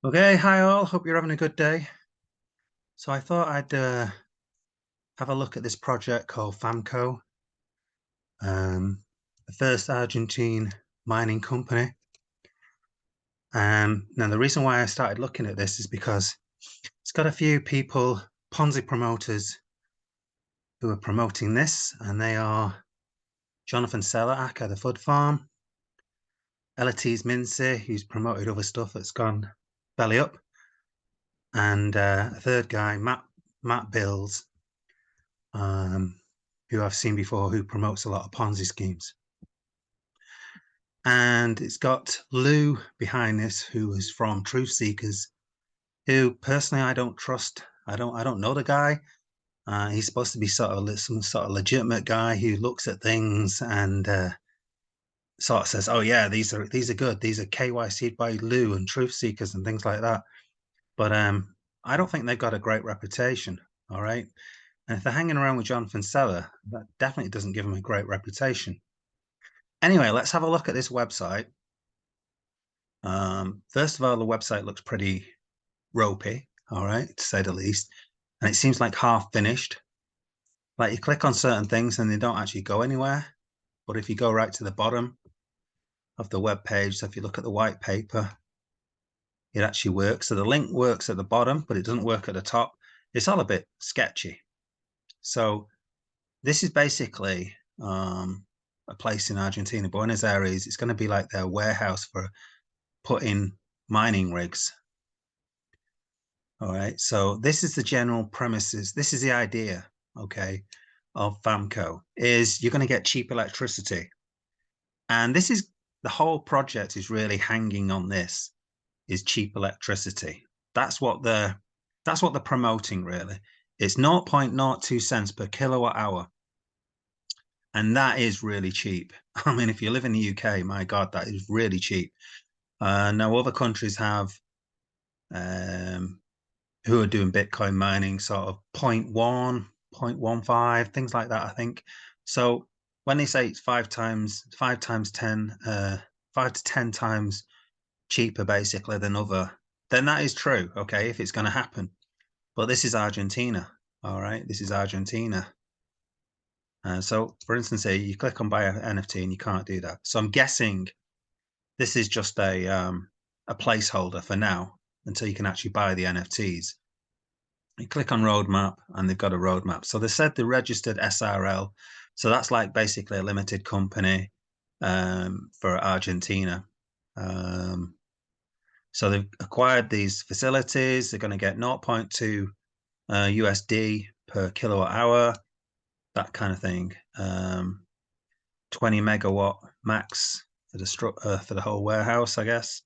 Okay, hi all. Hope you're having a good day. So I thought I'd have a look at this project called FAMCO, the first Argentine mining company. Now the reason why I started looking at this is because it's got a few people, Ponzi promoters, who are promoting this, and they are Jonathan Selak at the FUD Farm, Elatis Mince, who's promoted other stuff that's gone belly up, and a third guy, Matt Bills, who I've seen before, who promotes a lot of Ponzi schemes. And it's got Lou behind this, who is from Truth Seekers, who personally I don't trust. I don't know the guy. He's supposed to be sort of some sort of legitimate guy who looks at things and sort of says, "Oh yeah, these are good. These are KYC'd by Lou and Truth Seekers and things like that." But I don't think they've got a great reputation. All right. And if they're hanging around with Jonathan Seller, that definitely doesn't give them a great reputation. Anyway, let's have a look at this website. First of all, the website looks pretty ropey, all right, to say the least. And it seems like half finished. Like you click on certain things and they don't actually go anywhere. But if you go right to the bottom of the web page, so if you look at the white paper, it actually works. So the link works at the bottom, but it doesn't work at the top. It's all a bit sketchy. So this is basically a place in Argentina, Buenos Aires. It's going to be like their warehouse for putting mining rigs. All right, so this is the general premises. This is the idea, okay, of FAMCO, is you're going to get cheap electricity. And this is the whole project is really hanging on this, is cheap electricity. That's what they're promoting, really. It's 0.02 cents per kilowatt hour. And that is really cheap. I mean, if you live in the UK, my God, that is really cheap. Now, other countries have who are doing Bitcoin mining, sort of 0.1, 0.15, things like that, I think. So when they say it's 5 to 10 times cheaper, basically, than other, then that is true, okay, if it's going to happen. But this is Argentina, all right? This is Argentina. So, for instance, here you click on buy an NFT and you can't do that. So I'm guessing this is just a placeholder for now until you can actually buy the NFTs. You click on roadmap and they've got a roadmap. So they said the registered SRL. So that's like basically a limited company for Argentina. So they've acquired these facilities. They're going to get 0.2 USD per kilowatt hour, that kind of thing. 20 megawatt max for the whole warehouse, I guess.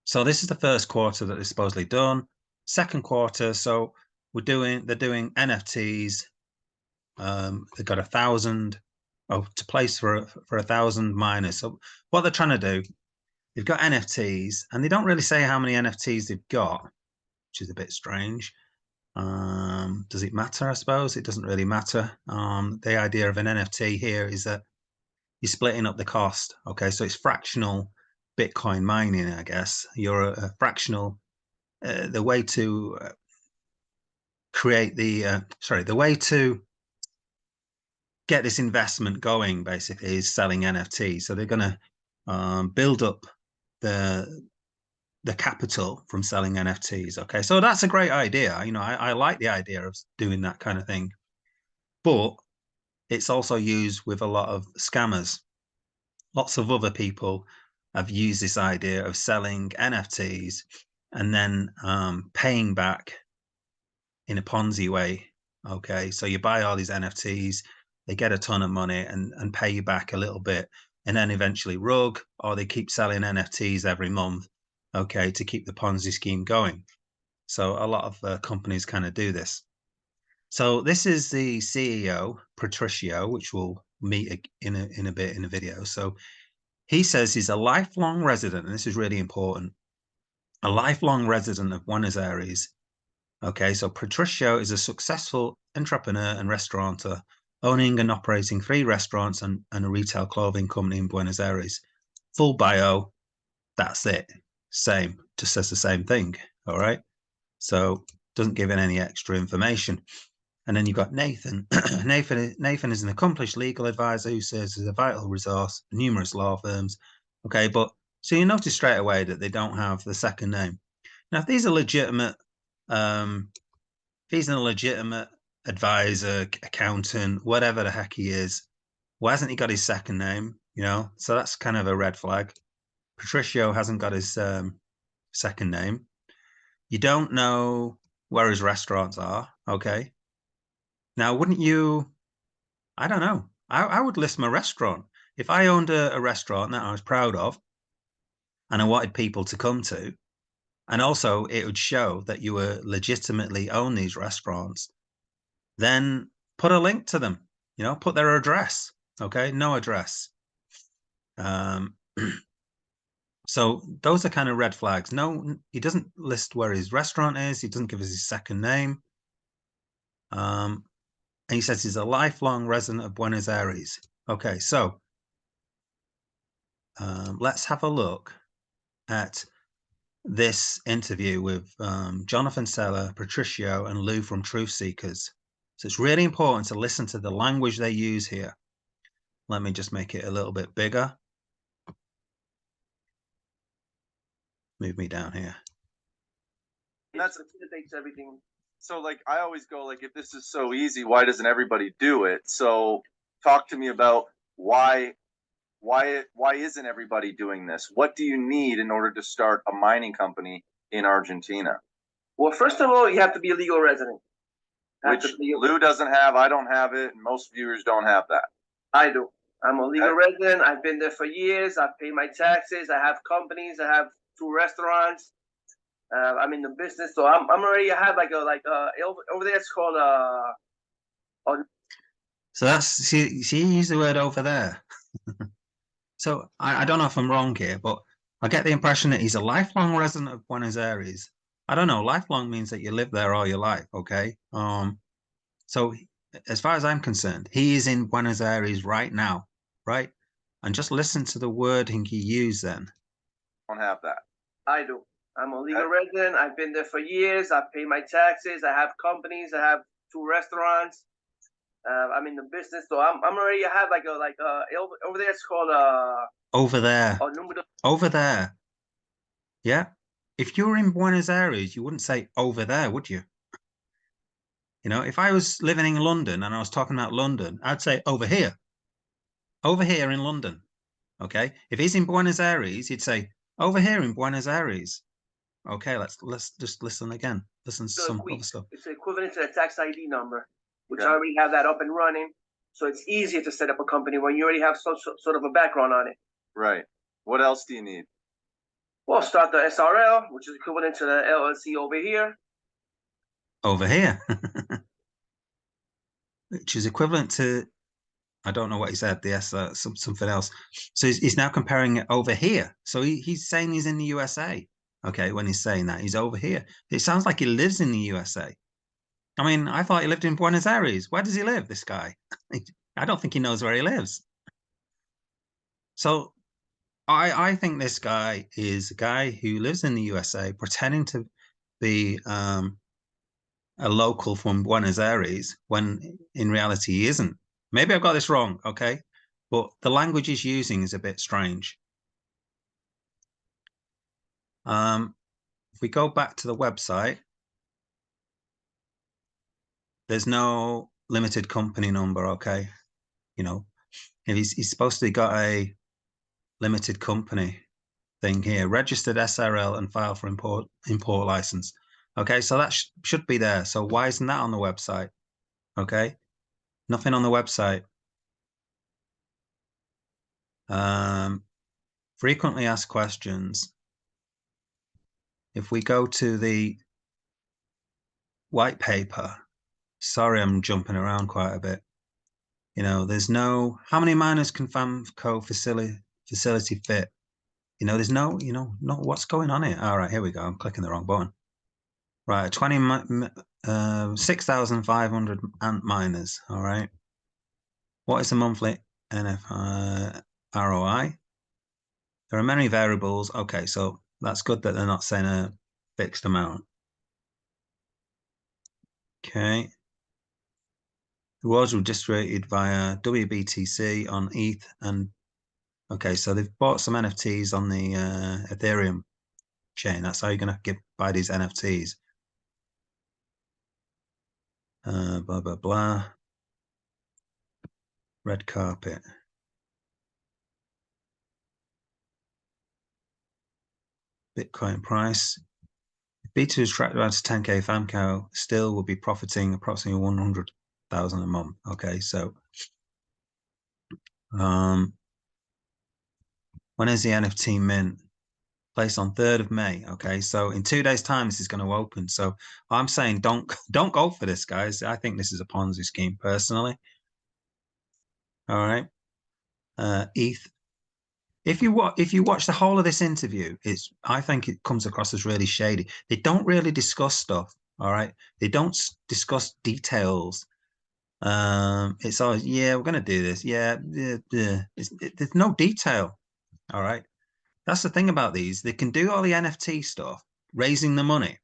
So this is the first quarter that they've supposedly done. Second quarter, so they're doing NFTs. They've got 1,000 to place for 1,000 miners. So what they're trying to do, they've got NFTs, and they don't really say how many NFTs they've got, which is a bit strange. Does it matter? I suppose it doesn't really matter. The idea of an NFT here is that you're splitting up the cost. Okay, so it's fractional Bitcoin mining, I guess. You're a fractional. The way to create the way to get this investment going basically is selling NFTs. So they're going to build up the capital from selling NFTs. Okay, so that's a great idea. You know, I like the idea of doing that kind of thing, but it's also used with a lot of scammers. Lots of other people have used this idea of selling NFTs and then paying back in a Ponzi way. Okay, so you buy all these NFTs, they get a ton of money and pay you back a little bit, and then eventually rug, or they keep selling NFTs every month, okay, to keep the Ponzi scheme going. So a lot of companies kind of do this. So this is the CEO, Patricio, which we'll meet in a bit in a video. So he says he's a lifelong resident, and this is really important, a lifelong resident of Buenos Aires. Okay, so Patricio is a successful entrepreneur and restaurateur, owning and operating 3 restaurants and a retail clothing company in Buenos Aires. Full bio, that's it. Same. just says the same thing. All right. So doesn't give in any extra information. And then you've got Nathan. Nathan is an accomplished legal advisor who serves as a vital resource for numerous law firms. Okay, but so you notice straight away that they don't have the second name. Now, if these are legitimate, if he's a legitimate advisor, accountant, whatever the heck he is, why hasn't he got his second name? You know, so that's kind of a red flag. Patricio hasn't got his second name. You don't know where his restaurants are. Okay. Now, wouldn't you? I don't know. I would list my restaurant. If I owned a restaurant that I was proud of and I wanted people to come to, and also it would show that you were legitimately own these restaurants, then put a link to them, you know, put their address. Okay. No address. So those are kind of red flags. No, he doesn't list where his restaurant is. He doesn't give us his second name. And he says he's a lifelong resident of Buenos Aires. Okay, so let's have a look at this interview with Jonathan Seller, Patricio, and Lou from Truth Seekers. So it's really important to listen to the language they use here. Let me just make it a little bit bigger. Move me down here. That facilitates everything. So, like, I always go, like, if this is so easy, why doesn't everybody do it? So, talk to me about why isn't everybody doing this? What do you need in order to start a mining company in Argentina? Well, first of all, you have to be a legal resident. Which Lou doesn't have, I don't have it, and most viewers don't have that. I do. I'm a legal resident. I've been there for years. I pay my taxes. I have companies. I have 2 restaurants. I'm in the business, so I'm already. I have over there. It's called So that's see you use the word over there. So I don't know if I'm wrong here, but I get the impression that he's a lifelong resident of Buenos Aires. I don't know. Lifelong means that you live there all your life. Okay. So as far as I'm concerned, he is in Buenos Aires right now, right? And just listen to the wording he used then. I don't have that. I do. I'm a legal resident. I've been there for years. I pay my taxes. I have companies. I have 2 restaurants. I'm in the business, so I'm already. I have over there. It's called over there. Over there. Yeah. If you were in Buenos Aires, you wouldn't say over there, would you? You know, if I was living in London and I was talking about London, I'd say over here. Over here in London. Okay. If he's in Buenos Aires, he'd say over here in Buenos Aires. Okay, let's just listen again. Listen to some other stuff. It's equivalent to a tax ID number, which I already have that up and running. So it's easier to set up a company when you already have some sort of a background on it. Right. What else do you need? Well, start the SRL, which is equivalent to the LLC over here. Over here. Which is equivalent to, I don't know what he said, the S, something else. So he's now comparing it over here. So he's saying he's in the USA. Okay, when he's saying that, he's over here. It sounds like he lives in the USA. I mean, I thought he lived in Buenos Aires. Where does he live, this guy? I don't think he knows where he lives. So I think this guy is a guy who lives in the USA, pretending to be a local from Buenos Aires, when in reality he isn't. Maybe I've got this wrong, okay? But the language he's using is a bit strange. If we go back to the website, there's no limited company number, okay? You know, if he's supposed to have got a limited company thing here, registered SRL and file for import license. Okay, so that should be there. So why isn't that on the website? Okay, nothing on the website. Frequently asked questions. If we go to the white paper, sorry, I'm jumping around quite a bit. You know, there's no, how many miners can FAMCO facility fit? You know, there's no, you know, not what's going on here. All right, here we go. I'm clicking the wrong button. Right, 6,500 ant miners. All right. What is the monthly NFI ROI? There are many variables. Okay, so that's good that they're not saying a fixed amount. Okay. The rewards were distributed via WBTC on ETH and okay, so they've bought some NFTs on the Ethereum chain. That's how you're gonna buy these NFTs. Blah blah blah. Red carpet. Bitcoin price. If B2 is tracked around to 10k FAMCO, still will be profiting approximately 100,000 a month. Okay, so when is the NFT mint? Placed on 3rd of May. Okay, so in 2 days' time, this is going to open. So I'm saying don't go for this, guys. I think this is a Ponzi scheme personally. All right. ETH. If you watch the whole of this interview, I think it comes across as really shady. They don't really discuss stuff. All right. They don't discuss details. It's always, yeah, we're going to do this. Yeah. There's no detail. All right. That's the thing about these. They can do all the NFT stuff, raising the money,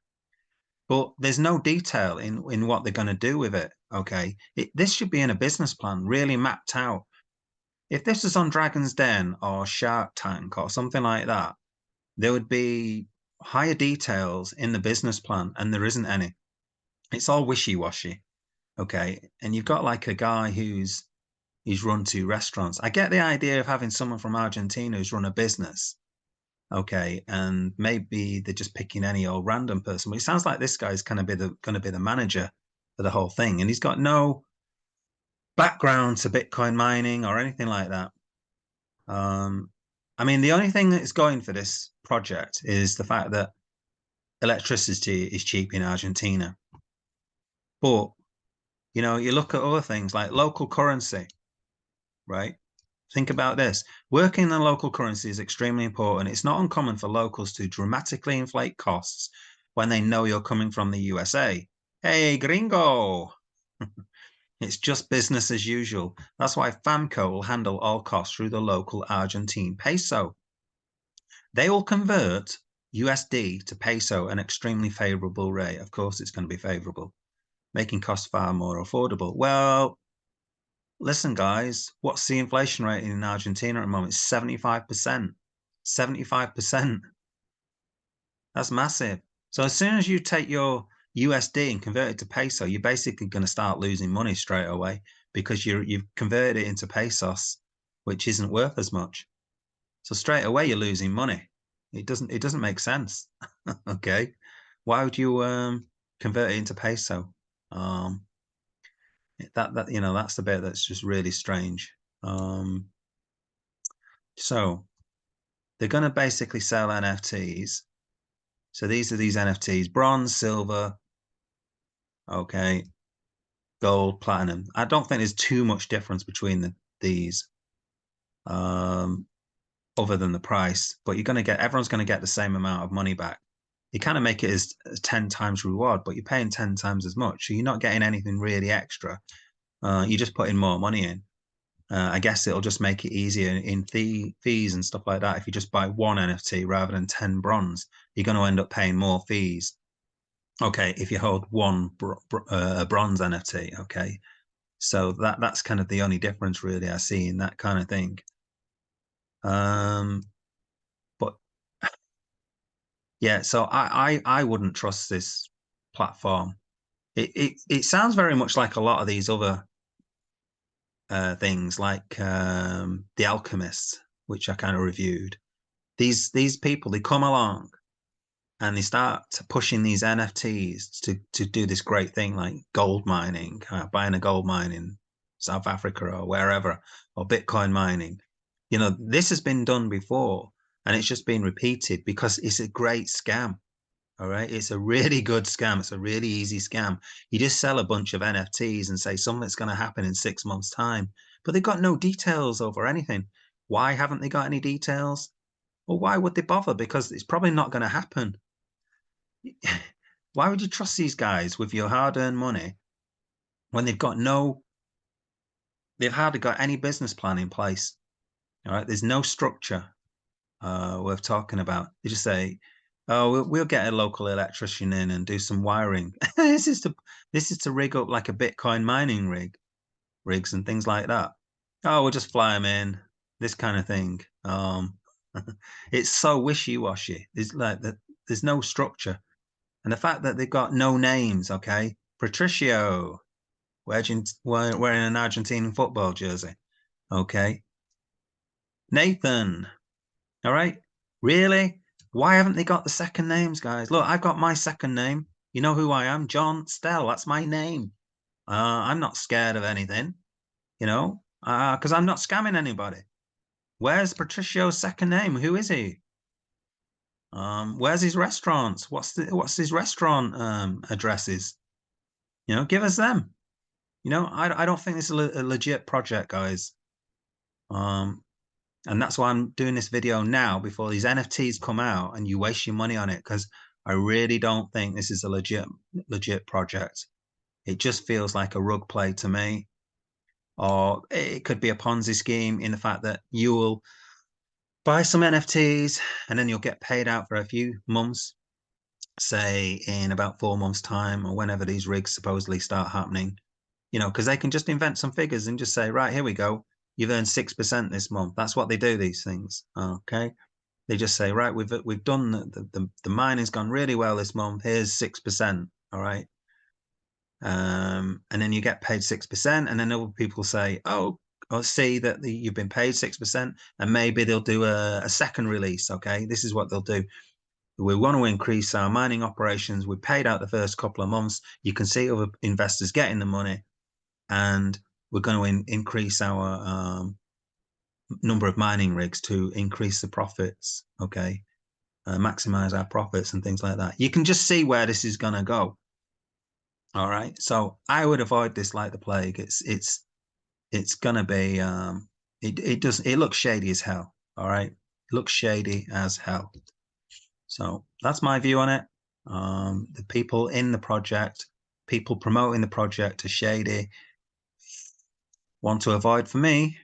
but there's no detail in what they're going to do with it. Okay. This should be in a business plan, really mapped out. If this was on Dragon's Den or Shark Tank or something like that, there would be higher details in the business plan, and there isn't any. It's all wishy-washy. Okay. And you've got like a guy who's run 2 restaurants. I get the idea of having someone from Argentina who's run a business. Okay, and maybe they're just picking any old random person. But it sounds like this guy's going to be the manager for the whole thing, and he's got no background to Bitcoin mining or anything like that. I mean, the only thing that's going for this project is the fact that electricity is cheap in Argentina. But you know, you look at other things like local currency, right? Think about this. Working in the local currency is extremely important. It's not uncommon for locals to dramatically inflate costs when they know you're coming from the USA. Hey, gringo. It's just business as usual. That's why FAMCO will handle all costs through the local Argentine peso. They will convert USD to peso an extremely favorable rate. Of course, it's going to be favorable, making costs far more affordable. Well, listen, guys, what's the inflation rate in Argentina at the moment? 75%. 75%. That's massive. So as soon as you take your USD and convert it to peso, you're basically going to start losing money straight away because you've converted it into pesos, which isn't worth as much. So straight away you're losing money. It doesn't make sense. Okay. Why would you convert it into peso? That you know, that's the bit that's just really strange. So they're going to basically sell NFTs. So these are these NFTs: bronze, silver, okay, gold, platinum. I don't think there's too much difference between these, other than the price. But everyone's going to get the same amount of money back. You kind of make it as 10 times reward, but you're paying 10 times as much, so you're not getting anything really extra. You're just putting more money in. I guess it'll just make it easier in fees and stuff like that. If you just buy one NFT rather than 10 bronze, you're going to end up paying more fees. Okay, if you hold one bronze NFT, okay. So that's kind of the only difference really I see in that kind of thing. But yeah, so I wouldn't trust this platform. It sounds very much like a lot of these other things, like The Alchemist, which I kind of reviewed. These people, they come along and they start pushing these NFTs to do this great thing like gold mining, buying a gold mine in South Africa or wherever, or Bitcoin mining. You know, this has been done before and it's just been repeated because it's a great scam. All right. It's a really good scam. It's a really easy scam. You just sell a bunch of NFTs and say something's going to happen in 6 months' time, but they've got no details over anything. Why haven't they got any details? Well, why would they bother? Because it's probably not going to happen. Why would you trust these guys with your hard-earned money when they've hardly got any business plan in place? All right. There's no structure. worth talking about. You just say, oh, we'll get a local electrician in and do some wiring. This is to rig up like a Bitcoin mining rigs and things like that. Oh, we'll just fly them in, this kind of thing. It's so wishy-washy. There's no structure. And the fact that they've got no names, okay? Patricio, wearing an Argentine football jersey, okay? Nathan, all right? Really? Why haven't they got the second names, guys? Look, I've got my second name. You know who I am? John Stell. That's my name. I'm not scared of anything, you know, because I'm not scamming anybody. Where's Patricio's second name? Who is he? Where's his restaurants? What's his restaurant addresses? You know, give us them. You know, I don't think this is a legit project, guys. And that's why I'm doing this video now before these NFTs come out and you waste your money on it, because I really don't think this is a legit project. It just feels like a rug play to me. Or it could be a Ponzi scheme in the fact that you will buy some NFTs and then you'll get paid out for a few months, say in about 4 months' time or whenever these rigs supposedly start happening, you know, because they can just invent some figures and just say, right, here we go. You've earned 6% this month. That's what they do, these things. Okay. They just say, right, we've done the mining's gone really well this month. Here's 6%. All right. And then you get paid 6%. And then other people say, oh, I'll see that you've been paid 6%. And maybe they'll do a second release. Okay. This is what they'll do. We want to increase our mining operations. We paid out the first couple of months. You can see other investors getting the money. And we're going to increase our number of mining rigs to increase the profits, okay? Maximize our profits and things like that. You can just see where this is going to go. All right. So I would avoid this like the plague. It's going to be, it looks shady as hell. All right. It looks shady as hell. So that's my view on it. The people in the project, people promoting the project are shady. Want to avoid, for me,